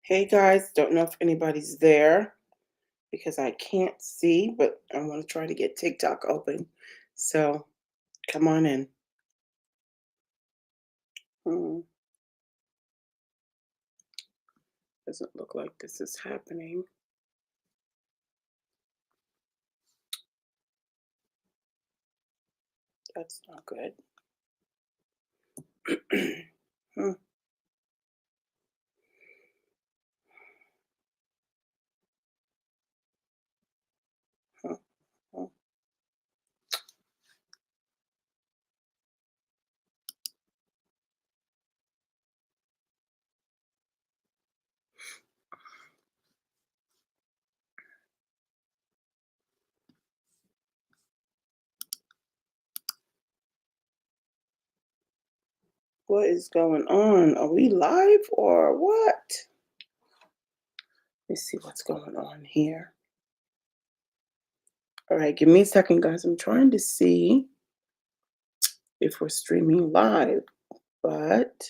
Hey guys, don't know if anybody's there because I can't see, but I want to try to get TikTok open. So come on in. Hmm, doesn't look like this is happening. That's not good. Hmm, hmm, hmm. What is going on? Are we live or what? Let's see what's going on here. All right, give me a second, guys. I'm trying to see if we're streaming live, but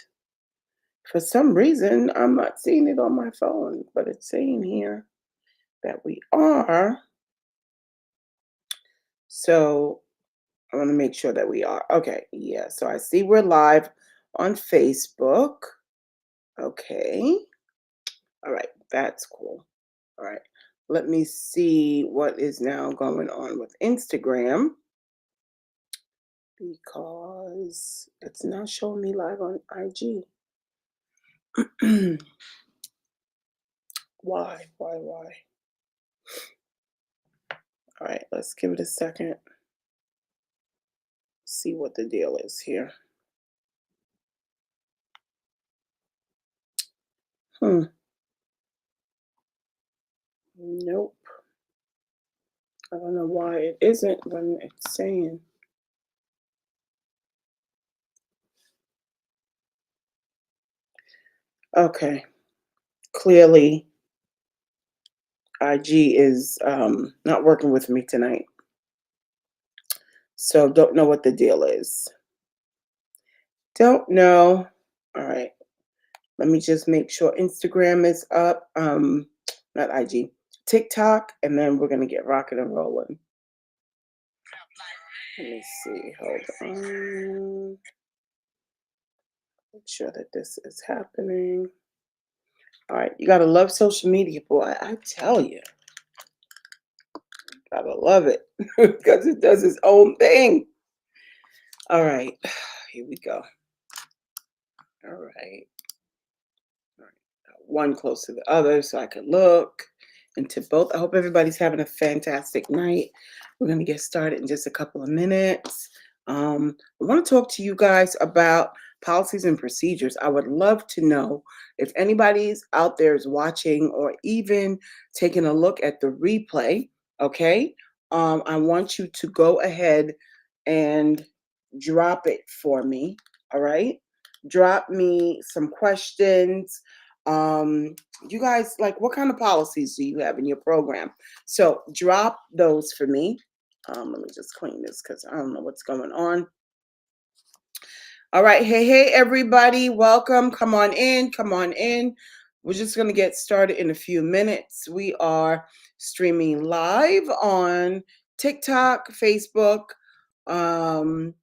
for some reason, I'm not seeing it on my phone, but it's saying here that we are. So I want to make sure that we are. Okay. Yeah. So I see we're live on Facebook. Okay. All right. That's cool. All right. Let me see what is now going on with Instagram because it's not showing me live on IG. Why? Why? Why? All right. Let's give it a second. See what the deal is here. Hmm. Nope. I don't know why it isn't when it's saying. Okay. Clearly, IG is not working with me tonight. So don't know what the deal is. Don't know. All right. Let me just make sure Instagram is up. Not IG. TikTok, and then we're gonna get rocking and rolling. Let me see. Hold on. Make sure that this is happening. All right. You gotta love social media, boy. I tell you. Gotta love it. Because it does its own thing. All right. Here we go. All right. All right. One close to the other so I can look into both. I hope everybody's having a fantastic night. We're going to get started in just a couple of minutes. I want to talk to you guys about policies and procedures. I would love to know if anybody's out there is watching or even taking a look at the replay. Okay. I want you to go ahead and drop it for me. All right. Drop me some questions. You guys, like, what kind of policies do you have in your program? So drop those for me. Let me just clean this because I don't know what's going on. All right. Hey, hey, everybody. Welcome. Come on in. Come on in. We're just going to get started in a few minutes. We are streaming live on TikTok, Facebook, um,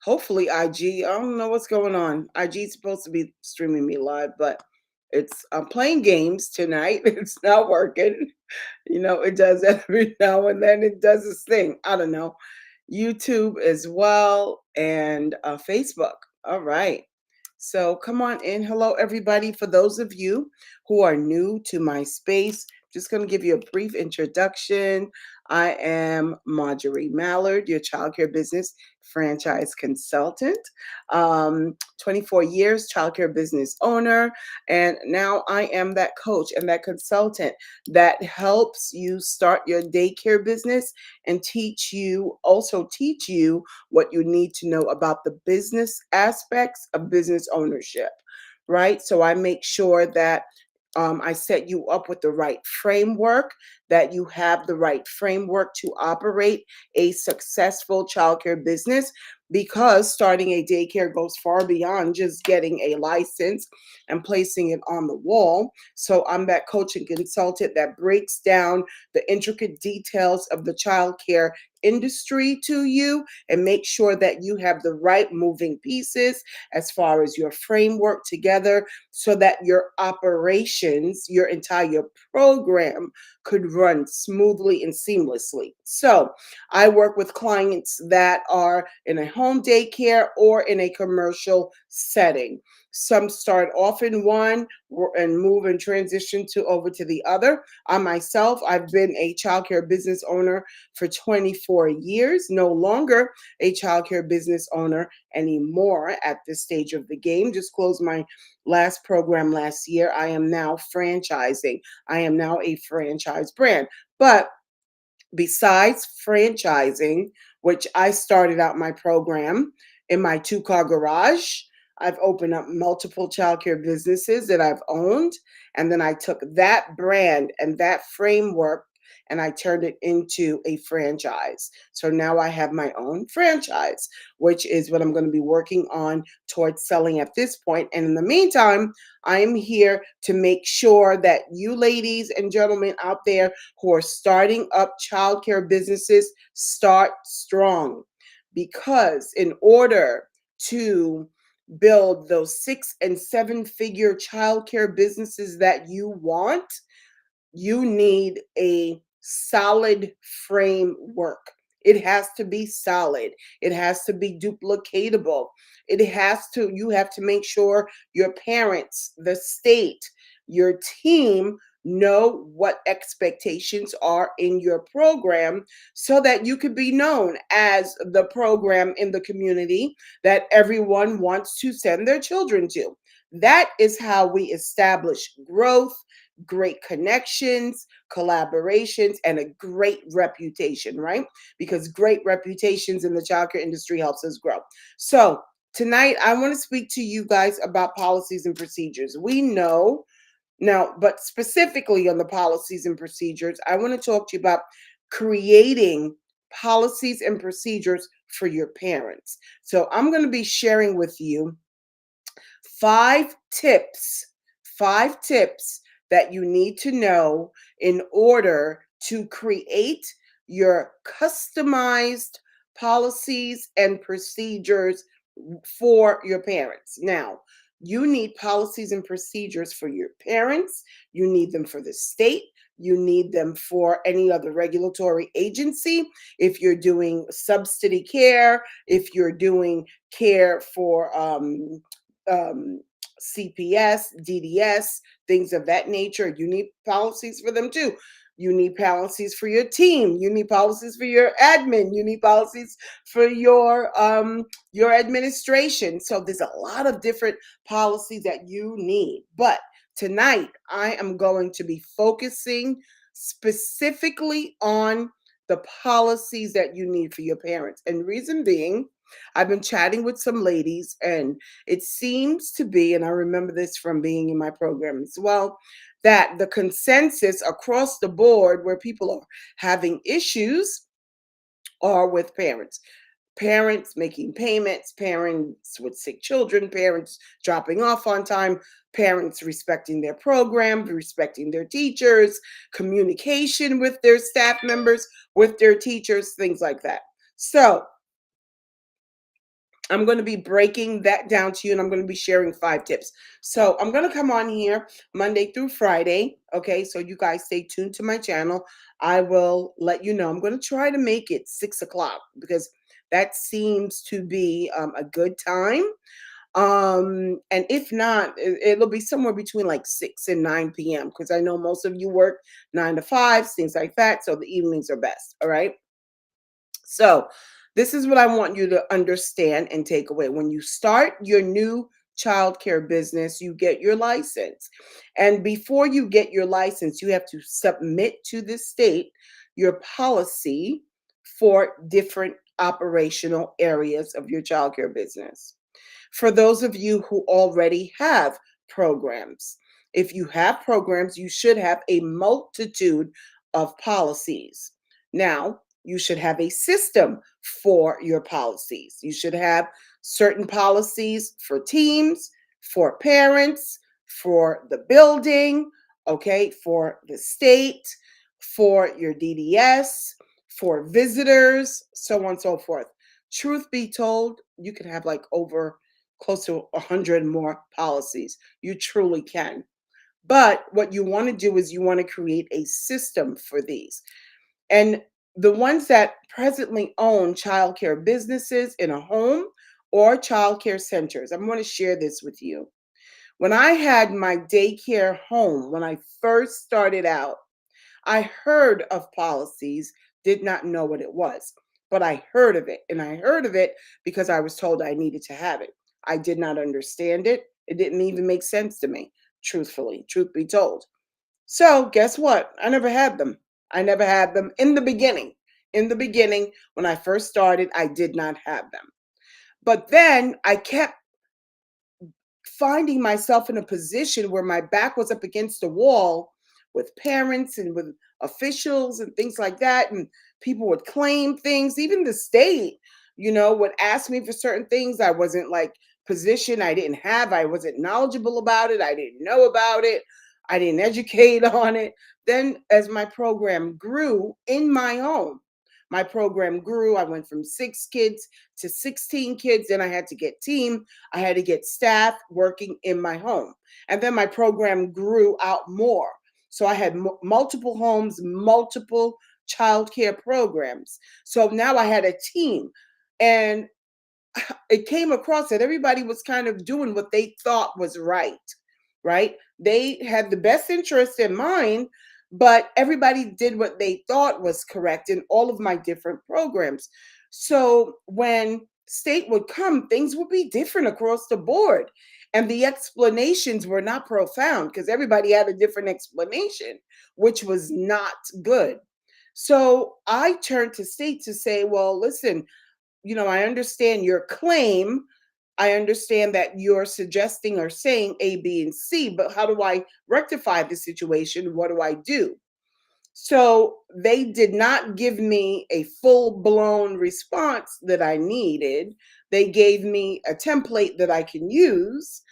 hopefully IG. I don't know what's going on. IG is supposed to be streaming me live, but I'm playing games tonight. It's not working. It does every now and then. It does this thing. I don't know. YouTube as well and Facebook. All right. So come on in. Hello, everybody. For those of you who are new to my space, just going to give you a brief introduction. I am Marjorie Mallard, your childcare business franchise consultant. 24 years childcare business owner. And now I am that coach and that consultant that helps you start your daycare business and also teach you what you need to know about the business aspects of business ownership, right? So I make sure that I set you up with the right framework, that you have the right framework to operate a successful childcare business. because starting a daycare goes far beyond just getting a license and placing it on the wall. So I'm that coach and consultant that breaks down the intricate details of the child care industry to you and make sure that you have the right moving pieces as far as your framework together so that your operations, your entire program could run smoothly and seamlessly. So I work with clients that are in a home daycare or in a commercial setting. Some start off in one and move and transition to over to the other. I myself, I've been a childcare business owner for 24 years, no longer a childcare business owner anymore at this stage of the game. Just closed my last program last year. I am now franchising. I am now a franchise brand. But besides franchising, which I started out my program in my two-car garage, I've opened up multiple childcare businesses that I've owned. And then I took that brand and that framework and I turned it into a franchise. So now I have my own franchise, which is what I'm going to be working on towards selling at this point. And in the meantime, I am here to make sure that you ladies and gentlemen out there who are starting up childcare businesses start strong. Because in order to build those 6 and 7 figure childcare businesses that you want, you need a solid framework. It has to be solid. It has to be duplicatable. You have to make sure your parents, the state, your team know what expectations are in your program so that you could be known as the program in the community that everyone wants to send their children to. That is how we establish growth, great connections, collaborations, and a great reputation, right? Because great reputations in the childcare industry helps us grow. So tonight, I want to speak to you guys about policies and procedures. We know now, but specifically on the policies and procedures, I want to talk to you about creating policies and procedures for your parents. So I'm going to be sharing with you five tips, five tips that you need to know in order to create your customized policies and procedures for your parents. Now, you need policies and procedures for your parents, you need them for the state. You need them for any other regulatory agency. If you're doing subsidy care, if you're doing care for um, CPS, DDS, things of that nature. You need policies for them too. You need policies for your team. You need policies for your admin. You need policies for your administration. So there's a lot of different policies that you need. But tonight I am going to be focusing specifically on the policies that you need for your parents. And reason being, I've been chatting with some ladies, and it seems to be, and I remember this from being in my program as well, that the consensus across the board where people are having issues are with parents. Parents making payments, parents with sick children, parents dropping off on time, parents respecting their program, respecting their teachers, communication with their staff members, with their teachers, things like that. So, I'm going to be breaking that down to you and I'm going to be sharing 5 tips. So I'm going to come on here Monday through Friday. Okay. So you guys stay tuned to my channel. I will let you know. I'm going to try to make it 6 o'clock because that seems to be a good time. And if not, it'll be somewhere between like 6 and 9 p.m. because I know most of you work 9 to 5, things like that. So the evenings are best. All right. So, this is what I want you to understand and take away. When you start your new childcare business, you get your license. And before you get your license, you have to submit to the state your policy for different operational areas of your childcare business. For those of you who already have programs, if you have programs, you should have a multitude of policies. Now, You should have a system for your policies. You should have certain policies for teams, for parents, for the building, okay, for the state, for your DDS, for visitors, so on and so forth. Truth be told, you can have like over close to 100 more policies. You truly can. But what you want to do is you want to create a system for these. And the ones that presently own childcare businesses in a home or childcare centers, I'm going to share this with you. When I had my daycare home, when I first started out, I heard of policies, did not know what it was, but I heard of it. And I heard of it because I was told I needed to have it. I did not understand it. It didn't even make sense to me, truthfully, truth be told. So, guess what? I never had them. I never had them in the beginning. In the beginning, when I first started, I did not have them. But then I kept finding myself in a position where my back was up against the wall with parents and with officials and things like that. And people would claim things, even the state, would ask me for certain things. I wasn't like position I didn't have. I wasn't knowledgeable about it. I didn't know about it. I didn't educate on it. Then as my program grew in my home, my program grew. I went from 6 kids to 16 kids. Then I had to get team. I had to get staff working in my home. And then my program grew out more. So I had multiple homes, multiple childcare programs. So now I had a team. And it came across that everybody was kind of doing what they thought was right, right? They had the best interest in mind, but everybody did what they thought was correct in all of my different programs. So when state would come, things would be different across the board. And the explanations were not profound because everybody had a different explanation, which was not good. So I turned to state to say, well, listen, I understand your claim. I understand that you're suggesting or saying A, B, and C, but how do I rectify the situation? What do I do? So they did not give me a full blown response that I needed. They gave me a template that I can use,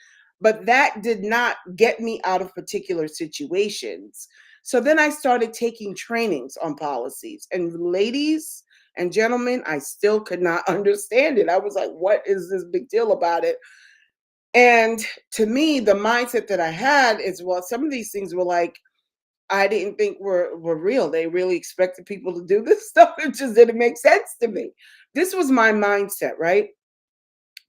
but that did not get me out of particular situations. So then I started taking trainings on policies. And ladies and gentlemen, I still could not understand it. I was like, what is this big deal about it? And to me, the mindset that I had is, well, some of these things were like, I didn't think were real. They really expected people to do this stuff. It just didn't make sense to me. This was my mindset, right?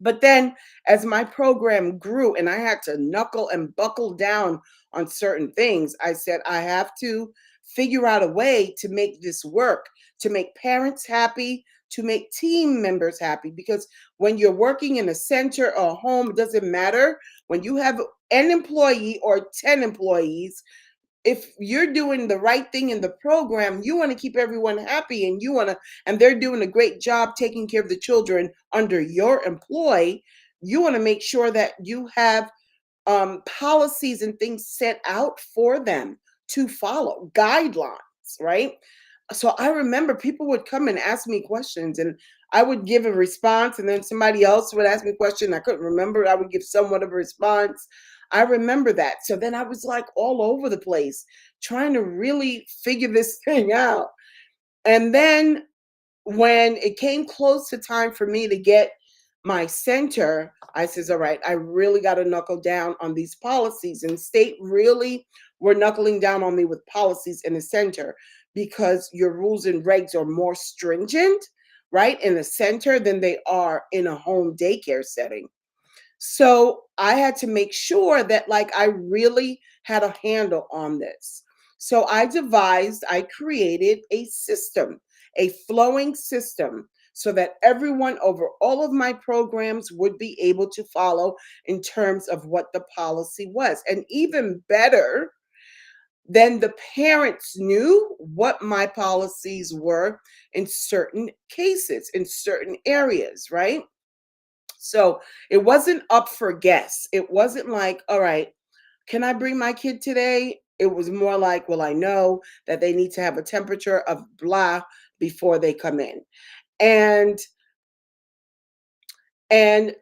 But then as my program grew and I had to knuckle and buckle down on certain things, I said, I have to figure out a way to make this work, to make parents happy, to make team members happy. Because when you're working in a center or a home, it doesn't matter. When you have an employee or 10 employees, if you're doing the right thing in the program, you want to keep everyone happy and and they're doing a great job taking care of the children under your employ. You want to make sure that you have policies and things set out for them to follow, guidelines, right? So I remember people would come and ask me questions and I would give a response and then somebody else would ask me a question. I couldn't remember. I would give somewhat of a response. I remember that. So then I was like all over the place trying to really figure this thing out. And then when it came close to time for me to get my center, I says, all right, I really got to knuckle down on these policies. And state really were knuckling down on me with policies in the center because your rules and regs are more stringent, right, in the center than they are in a home daycare setting. So I had to make sure that like I really had a handle on this. So I created a system, a flowing system so that everyone over all of my programs would be able to follow in terms of what the policy was. And even better, then the parents knew what my policies were in certain cases, in certain areas, right? So it wasn't up for guess. It wasn't like, all right, can I bring my kid today? It was more like, well, I know that they need to have a temperature of blah before they come in. And and,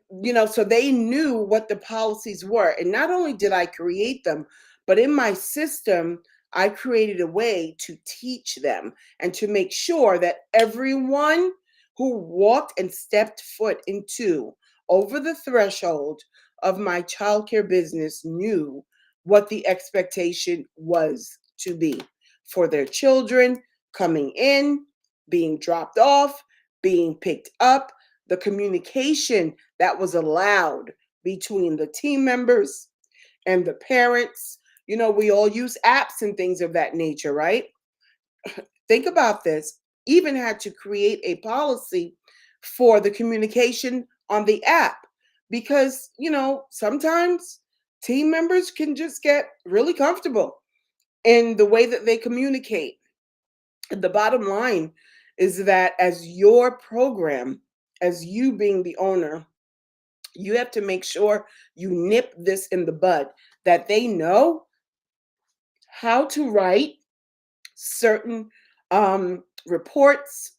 so they knew what the policies were. And not only did I create them, but in my system, I created a way to teach them and to make sure that everyone who walked and stepped foot into over the threshold of my childcare business knew what the expectation was to be for their children coming in, being dropped off, being picked up, the communication that was allowed between the team members and the parents. We all use apps and things of that nature, right? Think about this. Even had to create a policy for the communication on the app because, sometimes team members can just get really comfortable in the way that they communicate. The bottom line is that as your program, as you being the owner, you have to make sure you nip this in the bud, that they know how to write certain reports,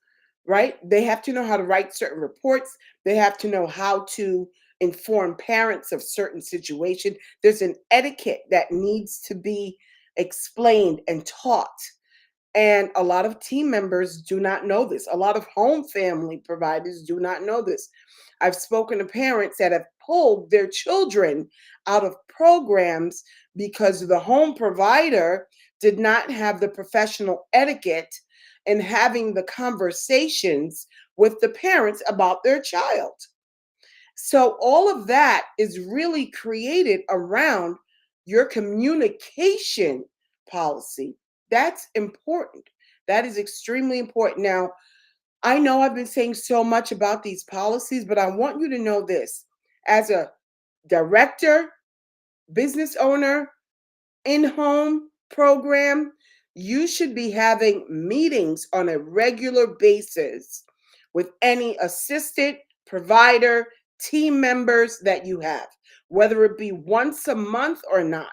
right? They have to know how to write certain reports. They have to know how to inform parents of certain situation. There's an etiquette that needs to be explained and taught. And a lot of team members do not know this. A lot of home family providers do not know this. I've spoken to parents that have pulled their children out of programs because the home provider did not have the professional etiquette in having the conversations with the parents about their child. So, all of that is really created around your communication policy. That's important. That is extremely important. Now, I know I've been saying so much about these policies, but I want you to know this. As a director, business owner, in home program, you should be having meetings on a regular basis with any assistant, provider, team members that you have, whether it be once a month or not.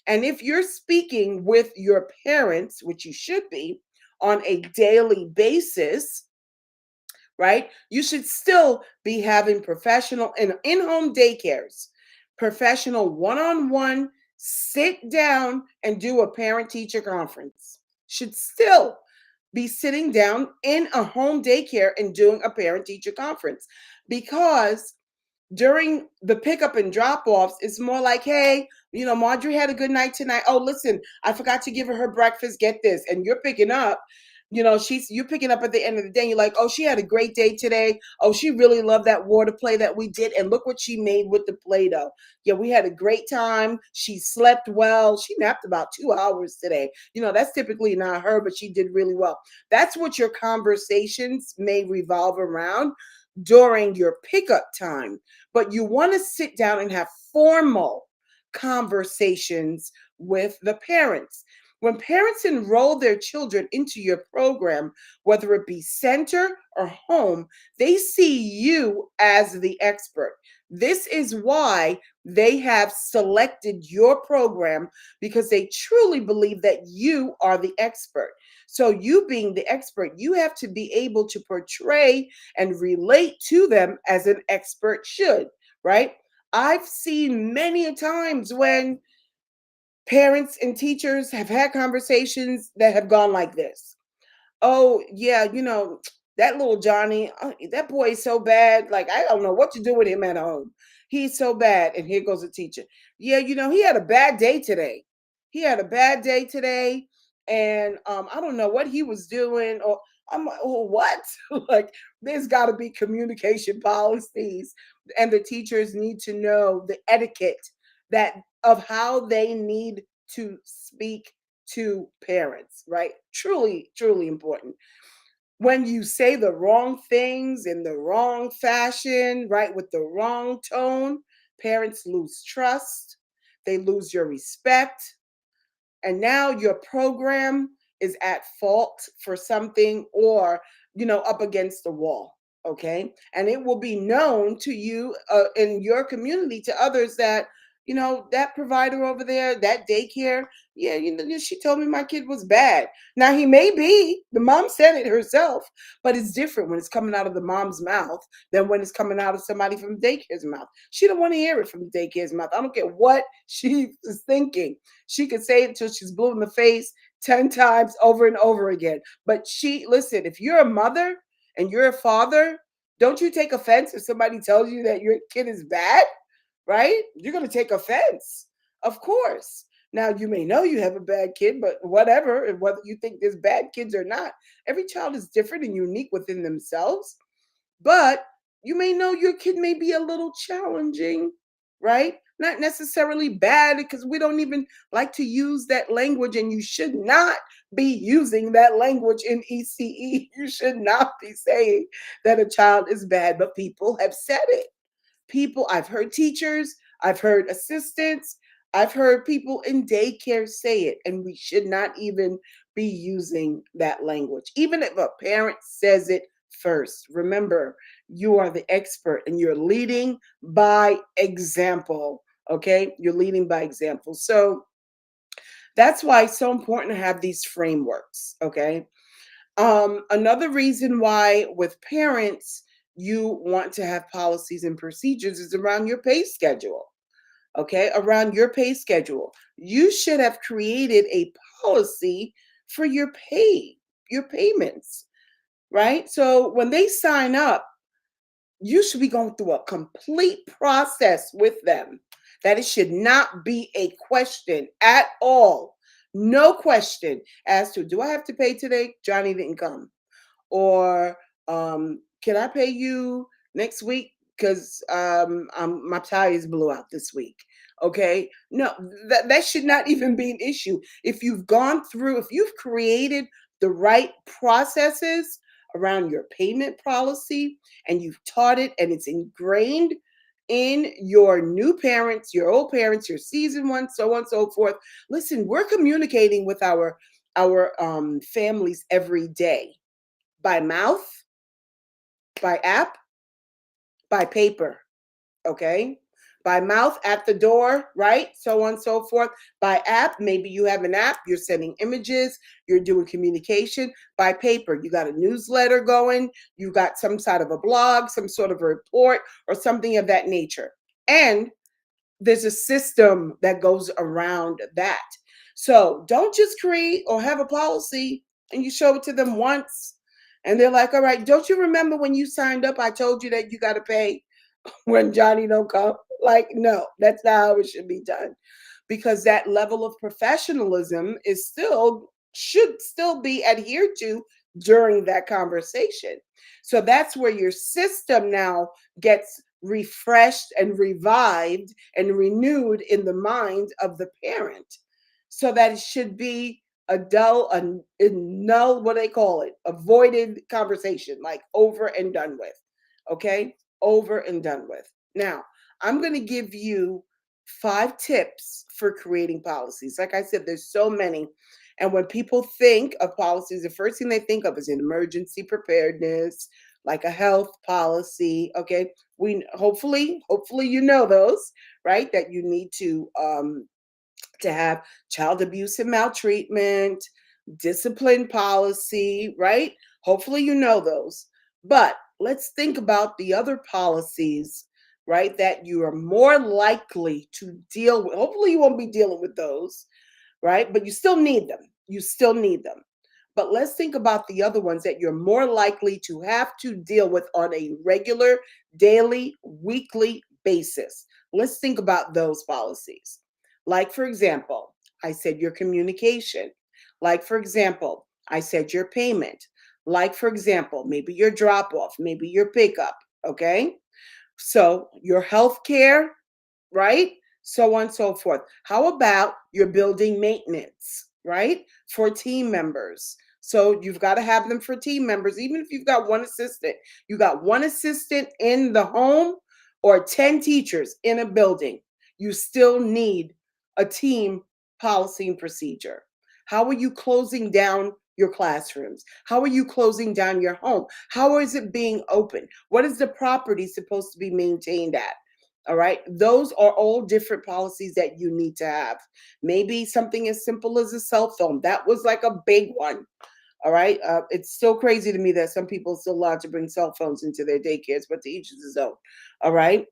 And if you're speaking with your parents, which you should be on a daily basis, right? You should still be having professional and in-home daycares, professional one-on-one, sit down and do a parent-teacher conference. Should still be sitting down in a home daycare and doing a parent-teacher conference because during the pickup and drop offs, it's more like, hey, Marjorie had a good night tonight. Oh, listen, I forgot to give her breakfast. Get this. And you're picking up, you picking up at the end of the day. You're like, oh, she had a great day today. Oh, she really loved that water play that we did. And look what she made with the Play-Doh. Yeah, we had a great time. She slept well. She napped about 2 hours today. That's typically not her, but she did really well. That's what your conversations may revolve around during your pickup time, but you want to sit down and have formal conversations with the parents. When parents enroll their children into your program, whether it be center or home, they see you as the expert. This is why they have selected your program, because they truly believe that you are the expert. So, you being the expert, you have to be able to portray and relate to them as an expert should, right? I've seen many a times when parents and teachers have had conversations that have gone like this. Oh, yeah, that little Johnny, that boy is so bad. Like, I don't know what to do with him at home. He's so bad. And here goes a teacher. Yeah, he had a bad day today. He had a bad day today. And I don't know what he was doing. Or I'm like, oh, what? Like, there's got to be communication policies. And the teachers need to know the etiquette that of how they need to speak to parents, right? Truly, truly important. When you say the wrong things in the wrong fashion, right, with the wrong tone, parents lose trust, they lose your respect, and now your program is at fault for something, or up against the wall. Okay, and it will be known to you in your community, to others, that that provider over there, that daycare, yeah, she told me my kid was bad. Now he may be, the mom said it herself, but it's different when it's coming out of the mom's mouth than when it's coming out of somebody from the daycare's mouth. She don't want to hear it from the daycare's mouth. I don't care what she is thinking. She could say it till she's blue in the face 10 times over and over again. But listen, if you're a mother and you're a father, don't you take offense if somebody tells you that your kid is bad, right? You're going to take offense, of course. Now, you may know you have a bad kid, but whatever, and whether you think there's bad kids or not, every child is different and unique within themselves. But you may know your kid may be a little challenging, right? Not necessarily bad, because we don't even like to use that language, and you should not be using that language in ECE. You should not be saying that a child is bad, but people have said it. I've heard teachers, I've heard assistants, I've heard people in daycare say it, and we should not even be using that language. Even if a parent says it first, remember, you are the expert and you're leading by example. Okay, you're leading by example. So that's why it's so important to have these frameworks. Okay, another reason why with parents you want to have policies and procedures is around your pay schedule. Okay, around your pay schedule. You should have created a policy for your payments, right? So when they sign up, you should be going through a complete process with them. That it should not be a question at all. No question as to, do I have to pay today? Johnny didn't come. Or can I pay you next week? Because my tires blew out this week. Okay. No, that should not even be an issue. If you've created the right processes around your payment policy, and you've taught it and it's ingrained in your new parents, your old parents, your seasoned ones, so on and so forth. Listen, we're communicating with our families every day, by mouth, by app, by paper, okay? By mouth at the door, right? So on and so forth. By app, maybe you have an app, you're sending images, you're doing communication. By paper, you got a newsletter going, you got some sort of a blog, some sort of a report, or something of that nature. And there's a system that goes around that. So don't just create or have a policy and you show it to them once and they're like, all right, don't you remember when you signed up, I told you that you got to pay when Johnny don't come? Like, no, that's not how it should be done, because that level of professionalism should still be adhered to during that conversation. So that's where your system now gets refreshed and revived and renewed in the mind of the parent, so that it should be a null, what do they call it? Avoided conversation, like over and done with. Okay, over and done with. Now, I'm going to give you 5 tips for creating policies. Like I said, there's so many. And when people think of policies, the first thing they think of is an emergency preparedness, like a health policy. Okay. Hopefully you know those, right? That you need to have child abuse and maltreatment, discipline policy, right? Hopefully you know those. But let's think about the other policies, right, that you are more likely to deal with. Hopefully you won't be dealing with those, right? But you still need them. You still need them. But let's think about the other ones that you're more likely to have to deal with on a regular, daily, weekly basis. Let's think about those policies. Like, for example, I said your communication. Like, for example, I said your payment. Like, for example, maybe your drop off, maybe your pickup. Okay. So your health care, right? So on and so forth. How about your building maintenance, right? For team members. So you've got to have them for team members, even if you've got one assistant. You got one assistant in the home or 10 teachers in a building. You still need a team policy and procedure. How are you closing down your classrooms? How are you closing down your home? How is it being open? What is the property supposed to be maintained at? All right. Those are all different policies that you need to have. Maybe something as simple as a cell phone. That was like a big one. All right. It's still crazy to me that some people are still allowed to bring cell phones into their daycares, but to each his own. All right.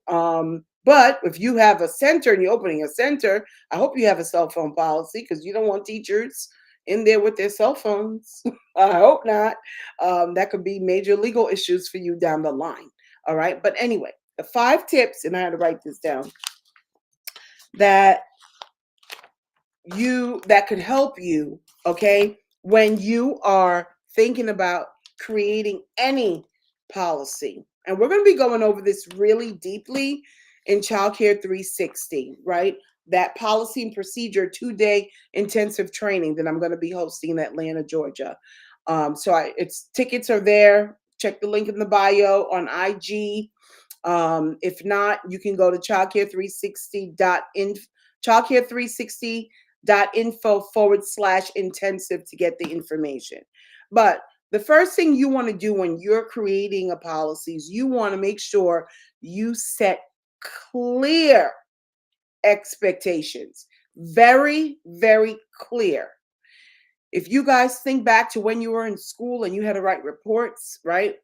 But if you have a center and you're opening a center, I hope you have a cell phone policy because you don't want teachers in there with their cell phones. I hope not. That could be major legal issues for you down the line. All right. But anyway, the 5 tips, and I had to write this down, that that could help you, okay, when you are thinking about creating any policy. And we're going to be going over this really deeply in Childcare 360, right? That policy and procedure 2-day intensive training that I'm going to be hosting in Atlanta, Georgia. It's tickets are there. Check the link in the bio on IG. If not, you can go to childcare360.info, childcare360.info/intensive to get the information. But the first thing you want to do when you're creating a policy is you want to make sure you set clear expectations. Very, very clear. If you guys think back to when you were in school and you had to write reports, right?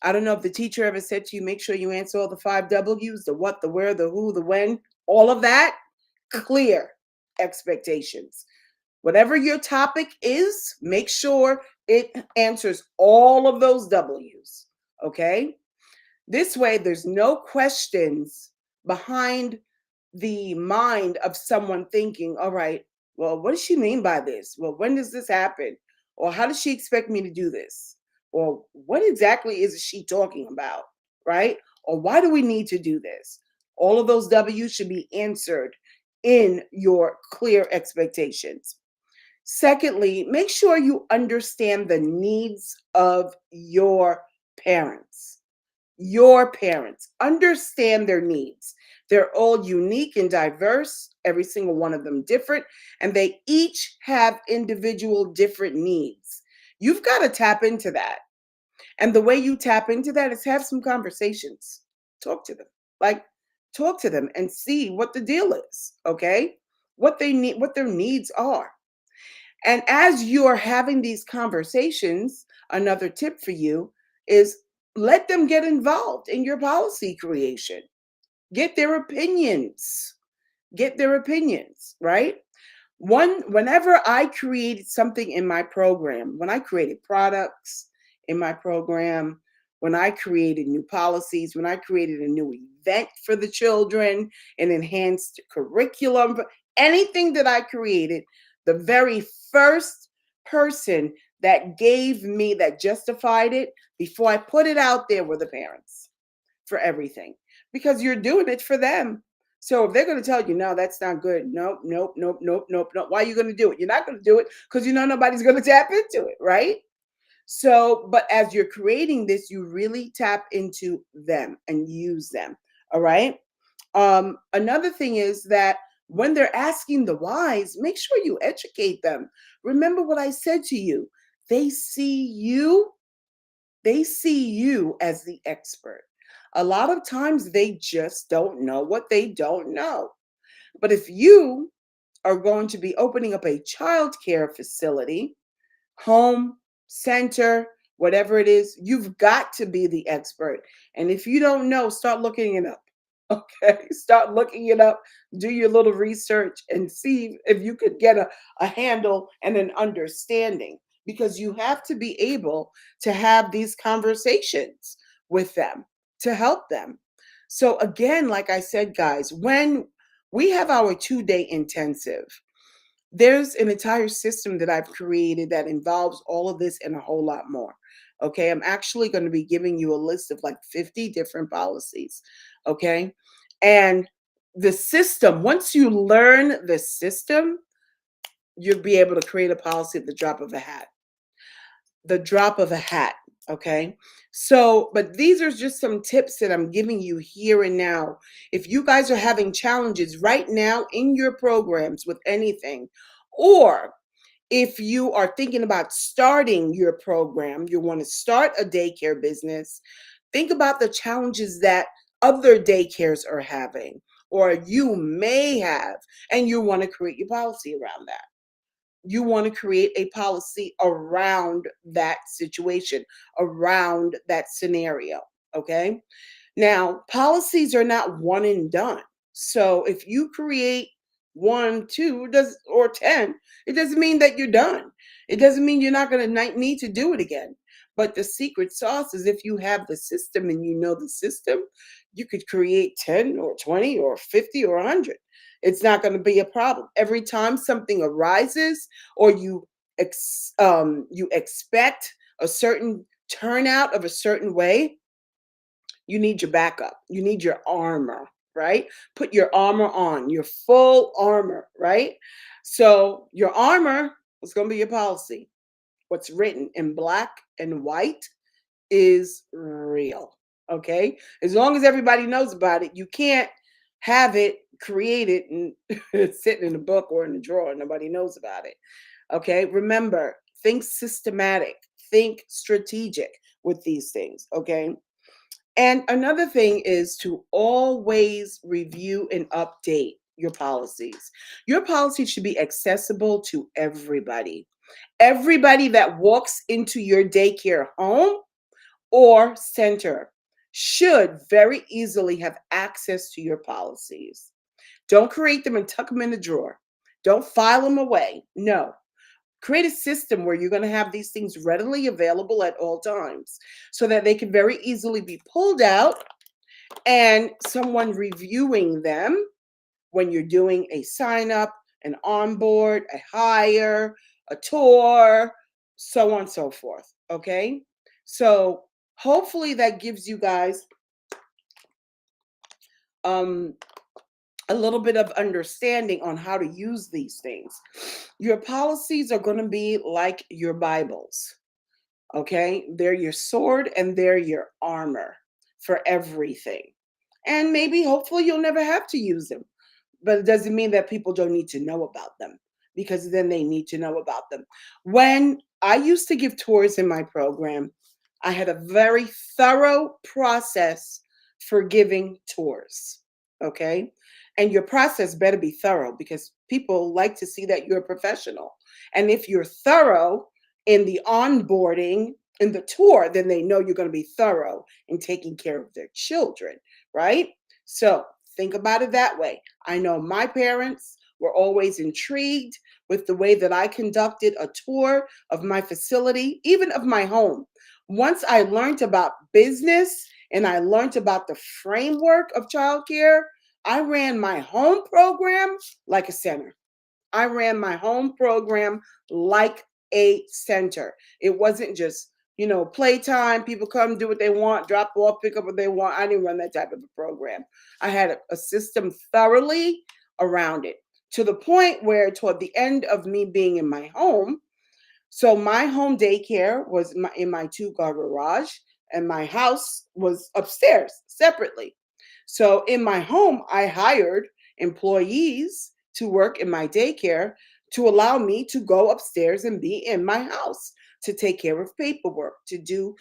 I don't know if the teacher ever said to you, make sure you answer all the 5 W's, the what, the where, the who, the when, all of that. Clear expectations. Whatever your topic is, make sure it answers all of those W's. Okay? This way, there's no questions behind the mind of someone thinking, all right, well, what does she mean by this? Well, when does this happen? Or how does she expect me to do this? Or what exactly is she talking about? Right? Or why do we need to do this? All of those W's should be answered in your clear expectations. Secondly, make sure you understand the needs of your parents. Your parents. Understand their needs. They're all unique and diverse, every single one of them different, and they each have individual different needs. You've got to tap into that. And the way you tap into that is have some conversations. Talk to them. Like, talk to them and see what the deal is, okay? What they need, what their needs are. And as you are having these conversations, another tip for you is let them get involved in your policy creation. Get their opinions. Get their opinions, right? Whenever I created something in my program, when I created products in my program, when I created new policies, when I created a new event for the children, an enhanced curriculum, anything that I created, the very first person that gave me, that justified it before I put it out there, were the parents for everything, because you're doing it for them. So if they're going to tell you, no, that's not good. Nope, nope, nope, nope, nope, nope. Why are you going to do it? You're not going to do it because you know nobody's going to tap into it, right? So, but as you're creating this, you really tap into them and use them. All right. Another thing is that when they're asking the whys, make sure you educate them. Remember what I said to you. They see you, they see you as the expert. A lot of times they just don't know what they don't know. But if you are going to be opening up a child care facility, home, center, whatever it is, you've got to be the expert. And if you don't know, start looking it up. Okay, start looking it up, do your little research, and see if you could get a handle and an understanding, because you have to be able to have these conversations with them to help them. So, again, like I said, guys, when we have our 2-day intensive, there's an entire system that I've created that involves all of this and a whole lot more. Okay, I'm actually going to be giving you a list of like 50 different policies. Okay, and the system, once you learn the system, you'll be able to create a policy at the drop of a hat. The drop of a hat. Okay, so, but these are just some tips that I'm giving you here and now. If you guys are having challenges right now in your programs with anything, or if you are thinking about starting your program, you want to start a daycare business, think about the challenges that other daycares are having, or you may have, and you want to create your policy around that. You want to create a policy around that situation, around that scenario. Okay. Now, policies are not one and done. So if you create one, two, does or 10, it doesn't mean that you're done. It doesn't mean you're not going to need to do it again. But the secret sauce is if you have the system and you know the system, you could create 10 or 20 or 50 or 100. It's not going to be a problem. Every time something arises or you expect a certain turnout of a certain way, you need your backup. You need your armor, right? Put your armor on, your full armor, right? So your armor is going to be your policy. What's written in black and white is real. Okay? As long as everybody knows about it, you can't have it created and sitting in a book or in a drawer. Nobody knows about it. Okay? Remember, think systematic, think strategic with these things. Okay? And another thing is to always review and update your policies. Your policy should be accessible to everybody. Everybody that walks into your daycare home or center should very easily have access to your policies. Don't create them and tuck them in a drawer. Don't file them away. No. Create a system where you're going to have these things readily available at all times so that they can very easily be pulled out and someone reviewing them when you're doing a sign up, an onboard, a hire, a tour, so on and so forth. Okay. So hopefully that gives you guys um, a little bit of understanding on how to use these things. Your policies are going to be like your Bibles. Okay. They're your sword and they're your armor for everything. And maybe, hopefully, you'll never have to use them. But it doesn't mean that people don't need to know about them, because then they need to know about them. When I used to give tours in my program, I had a very thorough process for giving tours. Okay. And your process better be thorough because people like to see that you're a professional. And if you're thorough in the onboarding, in the tour, then they know you're going to be thorough in taking care of their children, right? So think about it that way. I know my parents were always intrigued with the way that I conducted a tour of my facility, even of my home. Once I learned about business and I learned about the framework of childcare, I ran my home program like a center. I ran my home program like a center. It wasn't just, playtime, people come do what they want, drop off, pick up what they want. I didn't run that type of a program. I had a system thoroughly around it to the point where toward the end of me being in my home, so my home daycare was in my two-car garage, and my house was upstairs separately. So in my home, I hired employees to work in my daycare to allow me to go upstairs and be in my house to take care of paperwork, to do,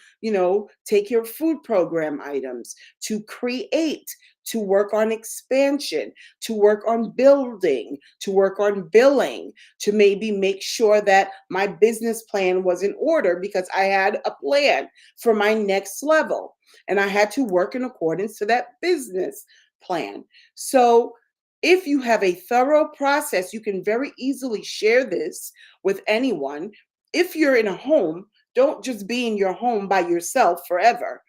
take care of food program items, to create, to work on expansion, to work on building, to work on billing, to maybe make sure that my business plan was in order because I had a plan for my next level and I had to work in accordance to that business plan. So if you have a thorough process, you can very easily share this with anyone. If you're in a home, don't just be in your home by yourself forever.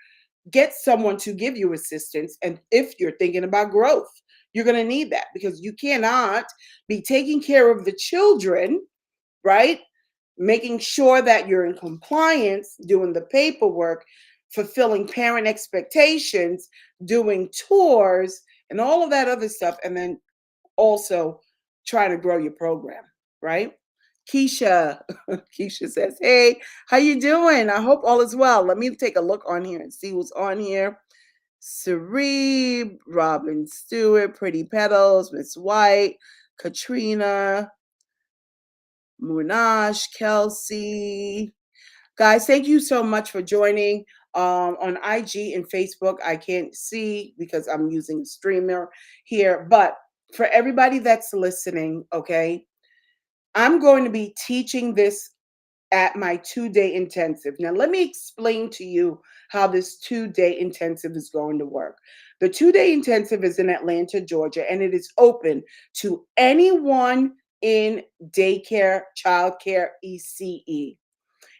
Get someone to give you assistance. And if you're thinking about growth, you're going to need that because you cannot be taking care of the children, right? Making sure that you're in compliance, doing the paperwork, fulfilling parent expectations, doing tours, and all of that other stuff. And then also trying to grow your program, right? Keisha, Keisha says, "Hey, how you doing? I hope all is well." Let me take a look on here and see who's on here. Cerebe, Robin Stewart, Pretty Petals, Miss White, Katrina, Munash, Kelsey. Guys, thank you so much for joining. On IG and Facebook. I can't see because I'm using a streamer here. But for everybody that's listening, okay, I'm going to be teaching this at my 2-day intensive. Now, let me explain to you how this 2-day intensive is going to work. The 2-day intensive is in Atlanta, Georgia, and it is open to anyone in daycare, childcare, ECE.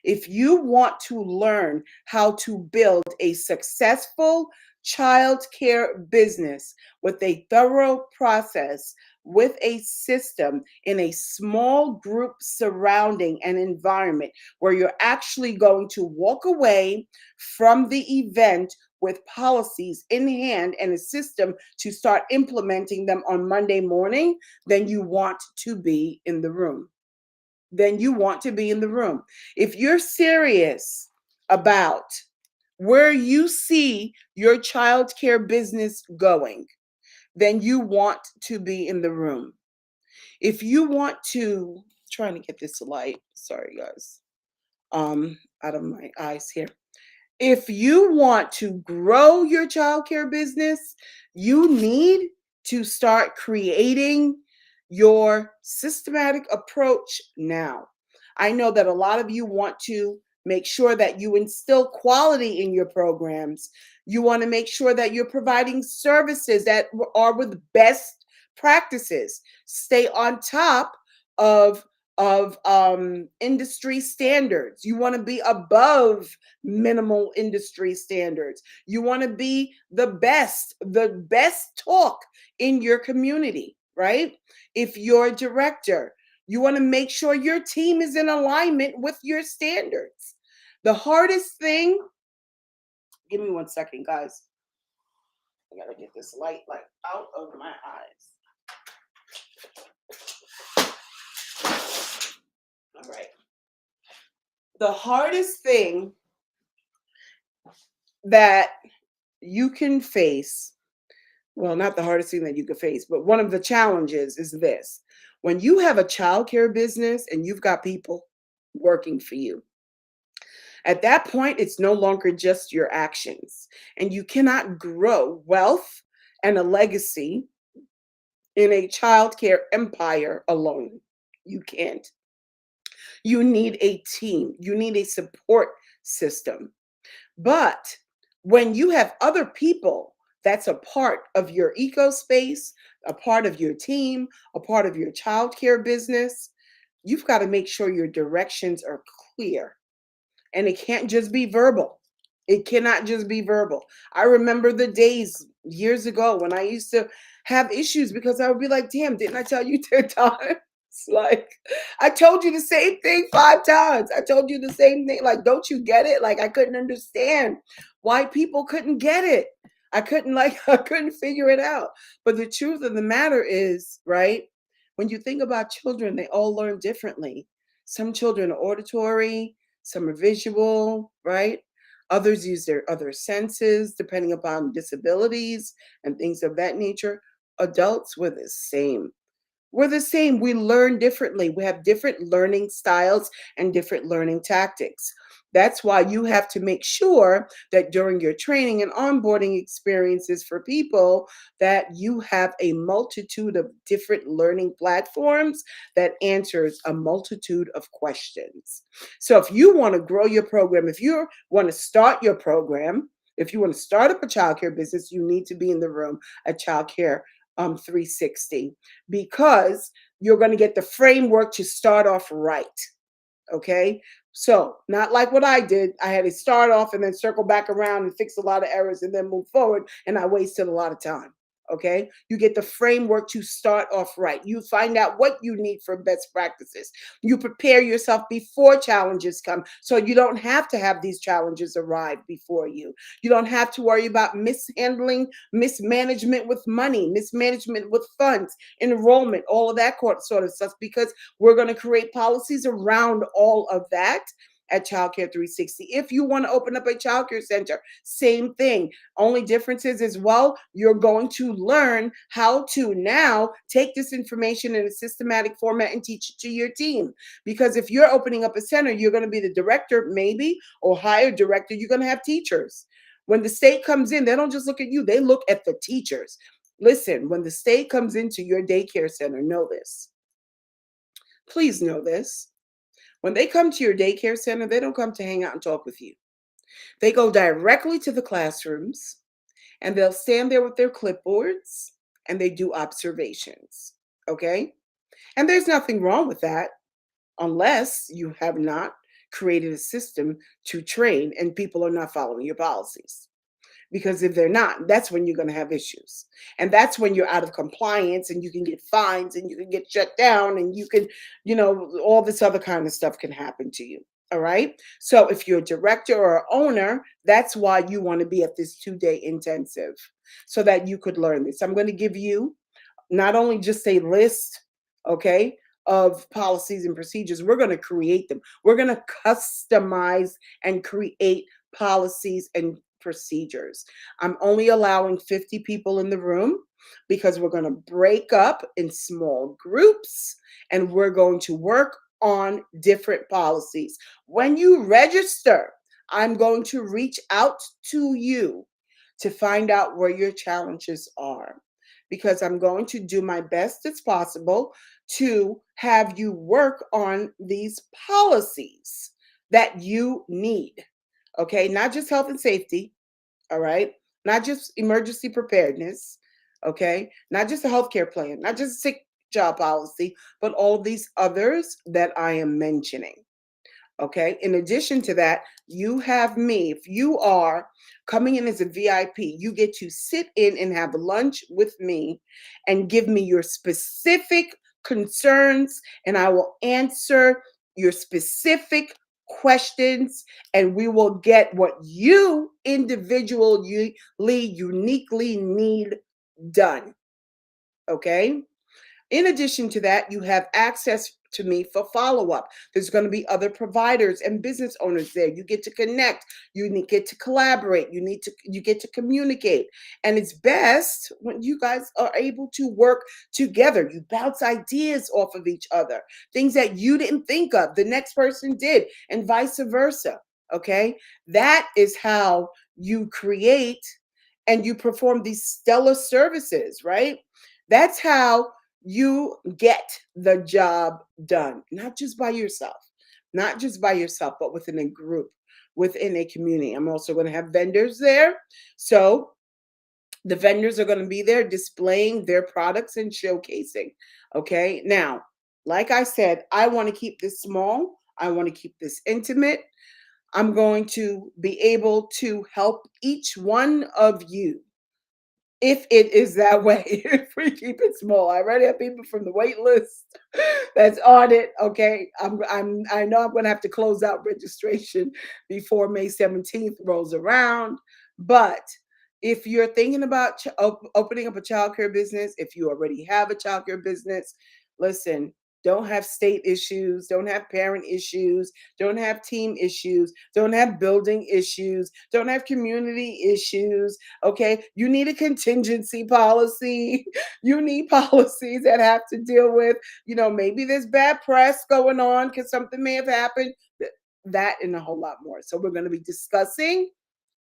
If you want to learn how to build a successful child care business with a thorough process, with a system in a small group surrounding an environment where you're actually going to walk away from the event with policies in hand and a system to start implementing them on Monday morning, then you want to be in the room. Then you want to be in the room. If you're serious about where you see your child care business going, then you want to be in the room. If you want to, trying to get this light, sorry guys, out of my eyes here. If you want to grow your childcare business, you need to start creating your systematic approach now. I know that a lot of you want to make sure that you instill quality in your programs. You want to make sure that you're providing services that are with best practices. Stay on top of industry standards. You want to be above minimal industry standards. You want to be the best talk in your community, right? If you're a director, you want to make sure your team is in alignment with your standards. The hardest thing, give me 1 second, guys. I gotta get this light like out of my eyes. All right. The hardest thing that you can face, well, not the hardest thing that you could face, but one of the challenges is this. When you have a childcare business and you've got people working for you, at that point, it's no longer just your actions. And you cannot grow wealth and a legacy in a childcare empire alone. You can't. You need a team, you need a support system. But when you have other people that's a part of your eco space, a part of your team, a part of your childcare business, you've got to make sure your directions are clear. And it can't just be verbal. It cannot just be verbal. I remember the days years ago when I used to have issues because I would be like, damn, didn't I tell you 10 times? Like, I told you the same thing 5 times. I told you the same thing. Like, don't you get it? Like, I couldn't understand why people couldn't get it. I couldn't, like, I couldn't figure it out. But the truth of the matter is, right? When you think about children, they all learn differently. Some children are auditory, some are visual, right? Others use their other senses depending upon disabilities and things of that nature. Adults were the same. We're the same. We learn differently. We have different learning styles and different learning tactics. That's why you have to make sure that during your training and onboarding experiences for people that you have a multitude of different learning platforms that answers a multitude of questions. So if you want to grow your program, if you want to start your program, if you want to start up a childcare business, you need to be in the room at Childcare 360 because you're going to get the framework to start off right. Okay. So, not like what I did. I had to start off and then circle back around and fix a lot of errors and then move forward. And I wasted a lot of time. Okay. You get the framework to start off right. You find out what you need for best practices. You prepare yourself before challenges come. So you don't have to have these challenges arrive before you. You don't have to worry about mishandling, mismanagement with money, mismanagement with funds, enrollment, all of that sort of stuff, because we're going to create policies around all of that at Childcare 360. If you want to open up a childcare center, same thing. Only difference is as well, you're going to learn how to now take this information in a systematic format and teach it to your team. Because if you're opening up a center, you're going to be the director, maybe, or higher director. You're going to have teachers. When the state comes in, they don't just look at you, they look at the teachers. Listen, when the state comes into your daycare center, know this. Please know this. When they come to your daycare center, they don't come to hang out and talk with you. They go directly to the classrooms and they'll stand there with their clipboards and they do observations. Okay? And there's nothing wrong with that unless you have not created a system to train and people are not following your policies. Because if they're not, that's when you're going to have issues. And that's when you're out of compliance and you can get fines and you can get shut down and you can, all this other kind of stuff can happen to you. All right. So if you're a director or owner, that's why you want to be at this 2-day intensive so that you could learn this. I'm going to give you not only just a list, okay, of policies and procedures, we're going to create them. We're going to customize and create policies and procedures. I'm only allowing 50 people in the room because we're going to break up in small groups and we're going to work on different policies. When you register, I'm going to reach out to you to find out where your challenges are because I'm going to do my best as possible to have you work on these policies that you need. Okay, not just health and safety, all right, not just emergency preparedness, okay, not just a healthcare plan, not just a sick job policy, but all these others that I am mentioning. Okay. In addition to that, you have me. If you are coming in as a VIP, you get to sit in and have lunch with me and give me your specific concerns, and I will answer your specific questions, and we will get what you individually, uniquely need done. Okay. In addition to that, you have access to me for follow-up. There's going to be other providers and business owners there. You get to connect, get to collaborate, you get to communicate. And it's best when you guys are able to work together. You bounce ideas off of each other. Things that you didn't think of, the next person did, and vice versa. Okay? That is how you create and you perform these stellar services, right? That's how you get the job done, not just by yourself, but within a group, within a community. I'm also going to have vendors there. So the vendors are going to be there displaying their products and showcasing. Okay. Now, like I said, I want to keep this small. I want to keep this intimate. I'm going to be able to help each one of you if it is that way, if we keep it small. I already have people from the wait list that's on it. Okay. I know I'm gonna have to close out registration before May 17th rolls around. But if you're thinking about opening up a childcare business, if you already have a childcare business, listen, don't have state issues, don't have parent issues, don't have team issues, don't have building issues, don't have community issues. Okay. You need a contingency policy. You need policies that have to deal with, maybe there's bad press going on because something may have happened. That and a whole lot more. So we're going to be discussing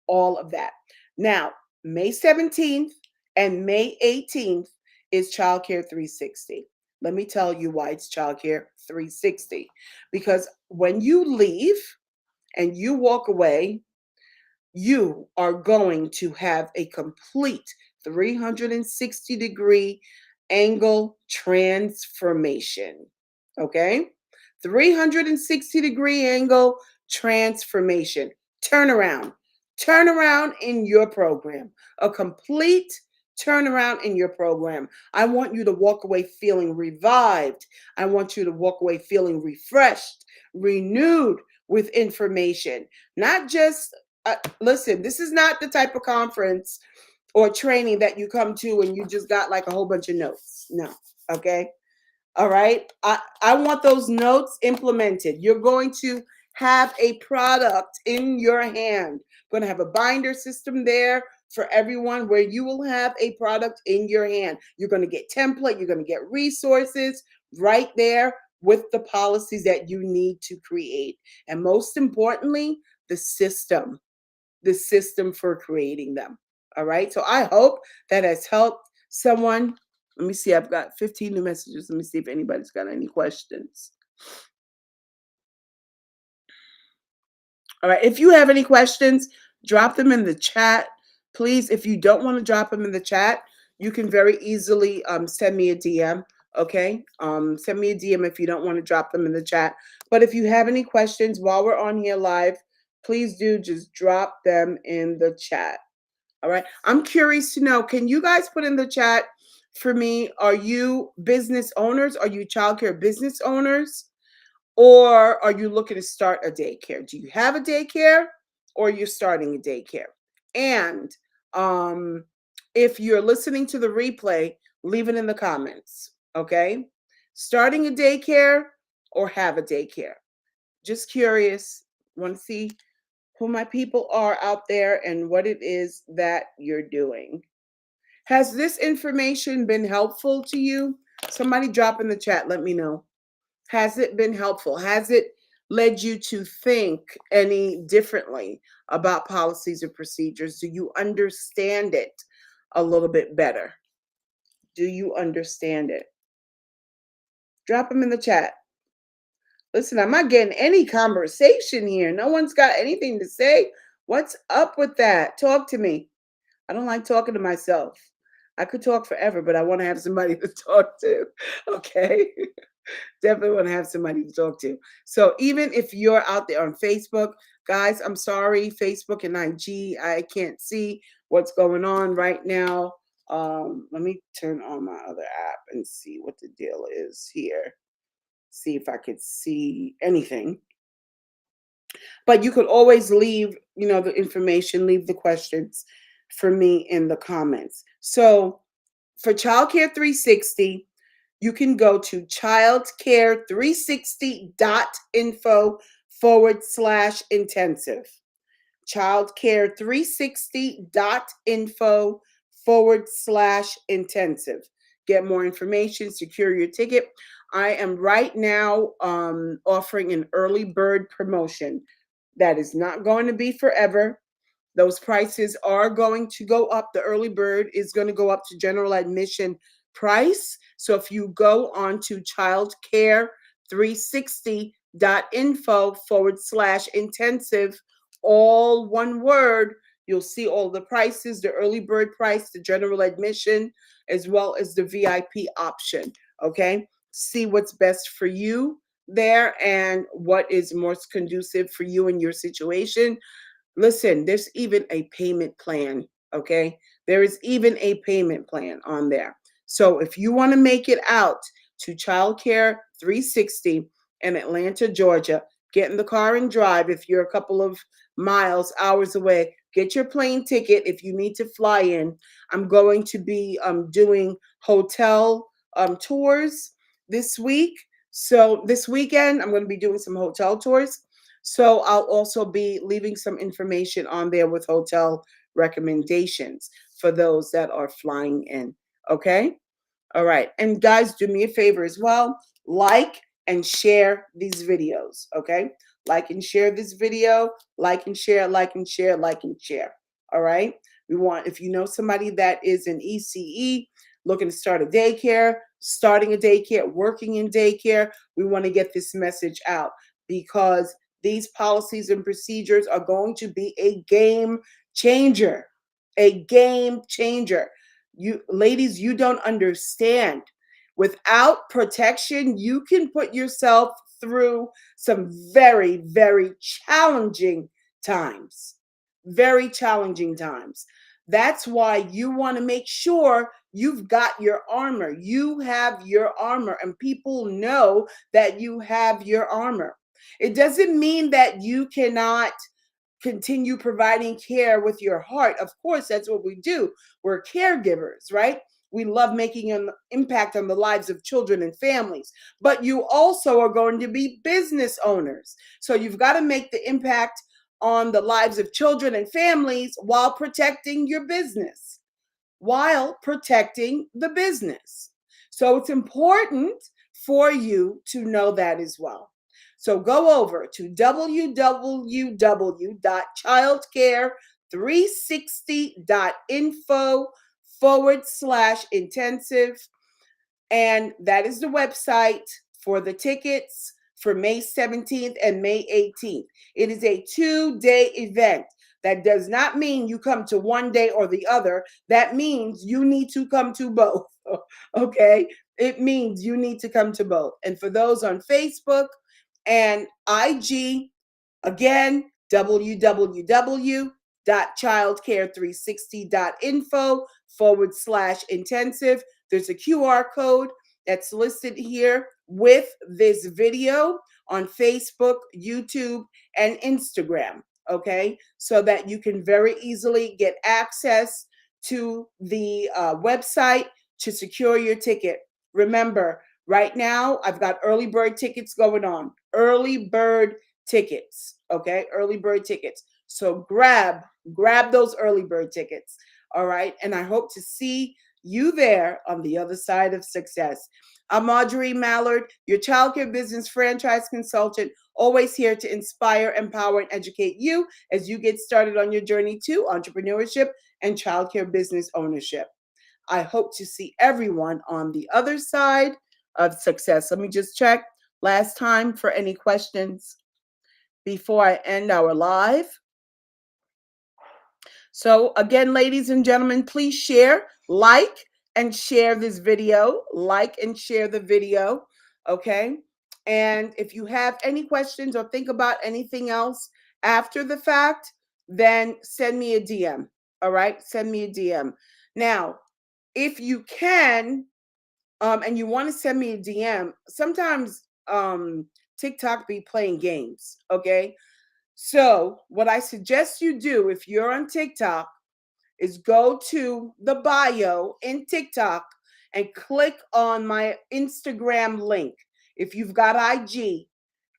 all of that. Now, May 17th and May 18th is Childcare 360. Let me tell you why it's Childcare 360. Because when you leave and you walk away, you are going to have a complete 360-degree angle transformation. Okay? 360-degree angle transformation. Turnaround. Turnaround in your program. A complete turnaround in your program. I want you to walk away feeling revived. I want you to walk away feeling refreshed, renewed with information. Not just, listen, this is not the type of conference or training that you come to and you just got like a whole bunch of notes. No. Okay. All right. I want those notes implemented. You're going to have a product in your hand. Going to have a binder system there for everyone where you will have a product in your hand. You're going to get template, you're going to get resources right there with the policies that you need to create. And most importantly, the system for creating them. All right. So I hope that has helped someone. Let me see. I've got 15 new messages. Let me see if anybody's got any questions. All right. If you have any questions, drop them in the chat. Please, if you don't want to drop them in the chat, you can very easily send me a DM. Okay. Send me a DM if you don't want to drop them in the chat. But if you have any questions while we're on here live, please do just drop them in the chat. All right. I'm curious to know, can you guys put in the chat for me, are you business owners? Are you childcare business owners? Or are you looking to start a daycare? Do you have a daycare or you're starting a daycare? And if you're listening to the replay, leave it in the comments. Okay. Starting a daycare or have a daycare? Just curious. Want to see who my people are out there and what it is that you're doing. Has this information been helpful to you? Somebody drop in the chat. Let me know. Has it been helpful? Has it led you to think any differently about policies or procedures? Do you understand it a little bit better? Do you understand it? Drop them in the chat. Listen, I'm not getting any conversation here. No one's got anything to say. What's up with that? Talk to me. I don't like talking to myself. I could talk forever, but I want to have somebody to talk to. Okay. Definitely want to have somebody to talk to. So even if you're out there on Facebook, guys, I'm sorry, Facebook and IG, I can't see what's going on right now. Let me turn on my other app and see what the deal is here. See if I could see anything. But you could always leave, the information, leave the questions for me in the comments. So for Childcare 360, you can go to childcare360.info/intensive. Childcare360.info/intensive. Get more information, secure your ticket. I am right now offering an early bird promotion. That is not going to be forever. Those prices are going to go up. The early bird is going to go up to general admission price. So if you go on to childcare360.info/intensive, all one word, you'll see all the prices, the early bird price, the general admission, as well as the VIP option. Okay. See what's best for you there and what is most conducive for you in your situation. Listen, there's even a payment plan. Okay. There is even a payment plan on there. So if you want to make it out to Childcare 360 in Atlanta, Georgia, get in the car and drive. If you're a couple of miles, hours away, get your plane ticket if you need to fly in. I'm going to be doing hotel tours this week. So this weekend, I'm going to be doing some hotel tours. So I'll also be leaving some information on there with hotel recommendations for those that are flying in. Okay. All right. And guys, do me a favor as well. Like and share these videos. Okay. Like and share this video. Like and share, like and share, like and share. All right. We want, if you know somebody that is an ECE looking to start a daycare, starting a daycare, working in daycare, we want to get this message out because these policies and procedures are going to be a game changer. A game changer. You ladies, you don't understand. Without protection, you can put yourself through some very, very challenging times. Very challenging times. That's why you want to make sure you've got your armor. You have your armor, and people know that you have your armor. It doesn't mean that you cannot continue providing care with your heart. Of course, that's what we do. We're caregivers, right? We love making an impact on the lives of children and families. But you also are going to be business owners. So you've got to make the impact on the lives of children and families while protecting your business, while protecting the business. So it's important for you to know that as well. So go over to www.childcare360.info/intensive. And that is the website for the tickets for May 17th and May 18th. It is a 2-day event. That does not mean you come to one day or the other. That means you need to come to both. Okay? It means you need to come to both. And for those on Facebook and IG, again, www.childcare360.info/intensive. There's a QR code that's listed here with this video on Facebook, YouTube, and Instagram. Okay, so that you can very easily get access to the website to secure your ticket. Remember, right now I've got early bird tickets going on. Early bird tickets. Okay, early bird tickets. So grab those early bird tickets. All right, and I hope to see you there on the other side of success. I'm Audrey Mallard, your childcare business franchise consultant, always here to inspire, empower, and educate you as you get started on your journey to entrepreneurship and childcare business ownership. I hope to see everyone on the other side of success. Let me just check last time for any questions before I end our live. So again, ladies and gentlemen, please share, like, and share this video. Like and share the video, okay? And if you have any questions or think about anything else after the fact, then send me a DM, all right? Send me a DM. Now, if you can, and you want to send me a DM, sometimes TikTok be playing games, okay? So what I suggest you do if you're on TikTok is go to the bio in TikTok and click on my Instagram link. If you've got IG,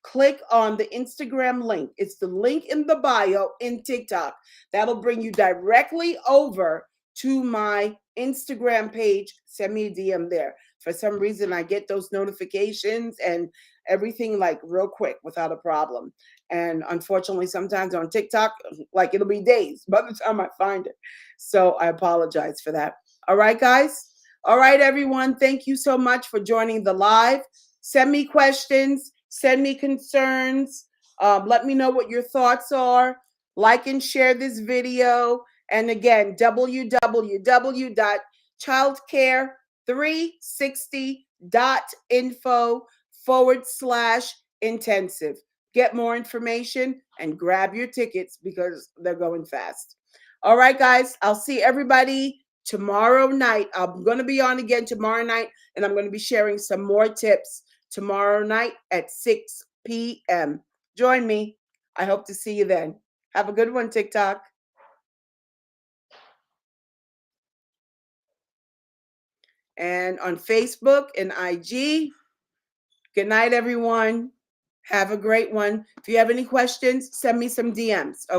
click on the Instagram link. It's the link in the bio in TikTok. That'll bring you directly over to my Instagram page. Send me a DM there. For some reason, I get those notifications and everything like real quick without a problem. And unfortunately, sometimes on TikTok, like it'll be days by the time I find it. So I apologize for that. All right, guys. All right, everyone. Thank you so much for joining the live. Send me questions. Send me concerns. Let me know what your thoughts are. Like and share this video. And again, www.childcare360.info/intensive. Get more information and grab your tickets because they're going fast. All right, guys, I'll see everybody tomorrow night. I'm going to be on again tomorrow night, and I'm going to be sharing some more tips tomorrow night at 6 p.m. Join me. I hope to see you then. Have a good one, TikTok. And on Facebook and IG. Good night, everyone. Have a great one. If you have any questions, send me some DMs. Okay.